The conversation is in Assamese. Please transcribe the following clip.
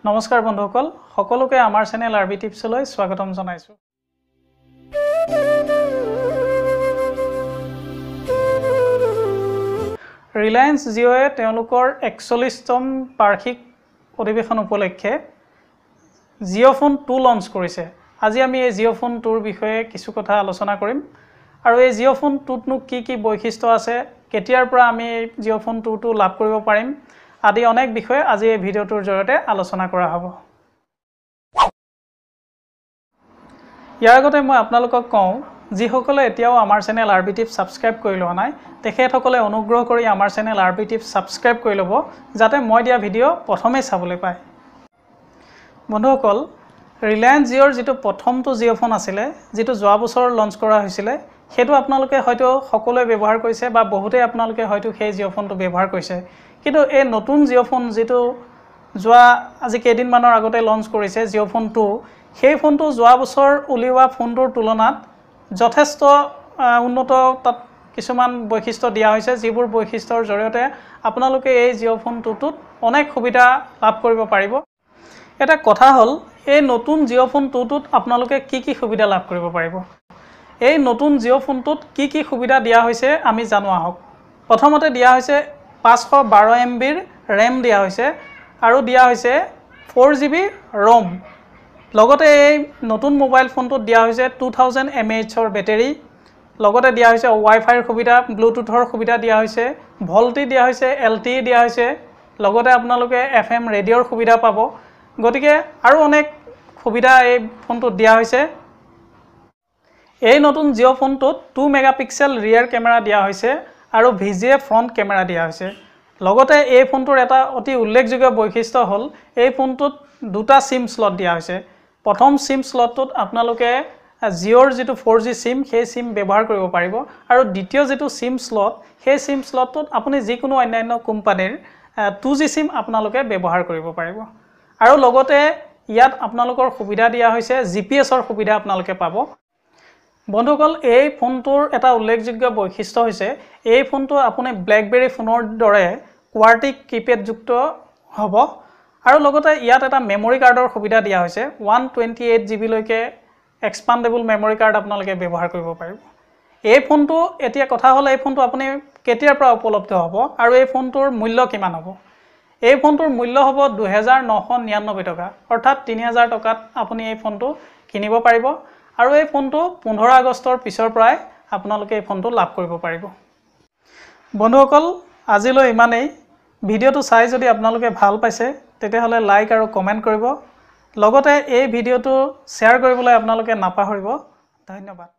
নমস্কাৰ বন্ধুসকল সকলোকে আমাৰ চেনেল আৰবি টিপছলৈ স্বাগতম জনাইছো। ৰিলায়েন্স জিঅ'য়ে তেওঁলোকৰ 41তম বাৰ্ষিক অধিৱেশন উপলক্ষে জিঅ' ফোন 2 লঞ্চ কৰিছে। আজি আমি এই জিঅ' ফোন 2ৰ বিষয়ে কিছু কথা আলোচনা কৰিম আৰু এই জিঅ' ফোন 2ত কি বৈশিষ্ট্য আছে, কেতিয়াৰ পৰা আমি জিঅ' ফোন 2টো লাভ কৰিব পাৰিম আদি অনেক বিষয়ে আজি এই ভিডিঅ'টোৰ জৰিয়তে আলোচনা কৰা হ'ব। ইয়াৰ আগতে মই আপোনালোকক কওঁ, যিসকলে এতিয়াও আমাৰ চেনেল আৰবি টিপছ ছাবস্ক্ৰাইব কৰি লোৱা নাই তেখেতসকলে অনুগ্ৰহ কৰি আমাৰ চেনেল আৰবি টিপছ ছাবস্ক্ৰাইব কৰি ল'ব, যাতে মই দিয়া ভিডিঅ' প্ৰথমেই চাবলৈ পায়। বন্ধুসকল, ৰিলায়েন্স জিঅ'ৰ যিটো প্ৰথমটো জিঅ' ফোন আছিলে, যিটো যোৱা বছৰ লঞ্চ কৰা হৈছিলে, সেইটো আপোনালোকে হয়তো সকলোৱে ব্যৱহাৰ কৰিছে বা বহুতেই আপোনালোকে হয়তো সেই জিঅ' ফোনটো ব্যৱহাৰ কৰিছে। কিন্তু এই নতুন জিঅ' ফোন যিটো আজি কেইদিনমানৰ আগতে লঞ্চ কৰিছে জিঅ' ফোন 2, সেই ফোনটো যোৱা বছৰ উলিওৱা ফোনটোৰ তুলনাত যথেষ্ট উন্নত তাত কিছুমান বৈশিষ্ট্য দিয়া হৈছে, যিবোৰ বৈশিষ্ট্যৰ জৰিয়তে আপোনালোকে এই জিঅ' ফোন 2টোত অনেক সুবিধা লাভ কৰিব পাৰিব। এটা কথা হ'ল, এই নতুন জিঅ' ফোন 2টোত আপোনালোকে কি সুবিধা লাভ কৰিব পাৰিব। এই নতুন জিঅ' ফোনটোত কি সুবিধা দিয়া হৈছে আমি জানো আহক। প্ৰথমতে দিয়া হৈছে 512 MBৰ ৰেম দিয়া হৈছে আৰু দিয়া হৈছে 4GB ROM। লগতে এই নতুন মোবাইল ফোনটোত দিয়া হৈছে 2000 mAhৰ বেটেৰী, লগতে দিয়া হৈছে ৱাইফাইৰ সুবিধা, ব্লুটুথৰ সুবিধা দিয়া হৈছে, ভল্টি দিয়া হৈছে, LTE দিয়া হৈছে, লগতে আপোনালোকে FM ৰেডিঅ'ৰ সুবিধা পাব। গতিকে আৰু অনেক সুবিধা এই ফোনটোত দিয়া হৈছে। এই নতুন জিঅ' ফোনটোত 2 মেগাপিক্সেল ৰিয়াৰ কেমেৰা দিয়া হৈছে আৰু VGA ফ্ৰণ্ট কেমেৰা দিয়া হৈছে। লগতে এই ফোনটোৰ এটা অতি উল্লেখযোগ্য বৈশিষ্ট্য হ'ল, এই ফোনটোত দুটা সিম স্লট দিয়া হৈছে। প্ৰথম সিম স্লটটোত আপোনালোকে জিঅ'ৰ যিটো 4G সিম, সেই সিম ব্যৱহাৰ কৰিব পাৰিব আৰু দ্বিতীয় যিটো সিম স্লট, সেই সিম স্লটটোত আপুনি যিকোনো অন্যান্য কোম্পানীৰ 2G সিম আপোনালোকে ব্যৱহাৰ কৰিব পাৰিব। আৰু লগতে ইয়াত আপোনালোকৰ সুবিধা দিয়া হৈছে GPS-ৰ সুবিধা আপোনালোকে পাব। বন্ধুসকল, এই ফোনটোৰ এটা উল্লেখযোগ্য বৈশিষ্ট্য হৈছে, এই ফোনটো আপুনি ব্লেকবেৰী ফোনৰ দৰে কোৱাৰ্টিক কিপেডযুক্ত হ'ব আৰু লগতে ইয়াত এটা মেমৰি কাৰ্ডৰ সুবিধা দিয়া হৈছে। 128GB লৈকে এক্সপাণ্ডেবল মেমৰি কাৰ্ড আপোনালোকে ব্যৱহাৰ কৰিব পাৰিব। এই ফোনটো এতিয়া কথা হ'ল, এই ফোনটো আপুনি কেতিয়াৰ পৰা উপলব্ধ হ'ব আৰু এই ফোনটোৰ মূল্য কিমান হ'ব। এই ফোনটোৰ মূল্য হ'ব 2999 টকা, অৰ্থাৎ 3000 টকাত আপুনি এই ফোনটো কিনিব পাৰিব আৰু এই ফোনটো 15 আগষ্টৰ পিছৰ পৰাই আপোনালোকে এই ফোনটো লাভ কৰিব পাৰিব। বন্ধুসকল, আজিলৈ ইমানেই। ভিডিঅ'টো চাই যদি আপোনালোকে ভাল পাইছে তেতিয়াহ'লে লাইক আৰু কমেণ্ট কৰিব। লগতে এই ভিডিঅ'টো শ্বেয়াৰ কৰিবলৈ আপোনালোকে নাপাহৰিব। ধন্যবাদ।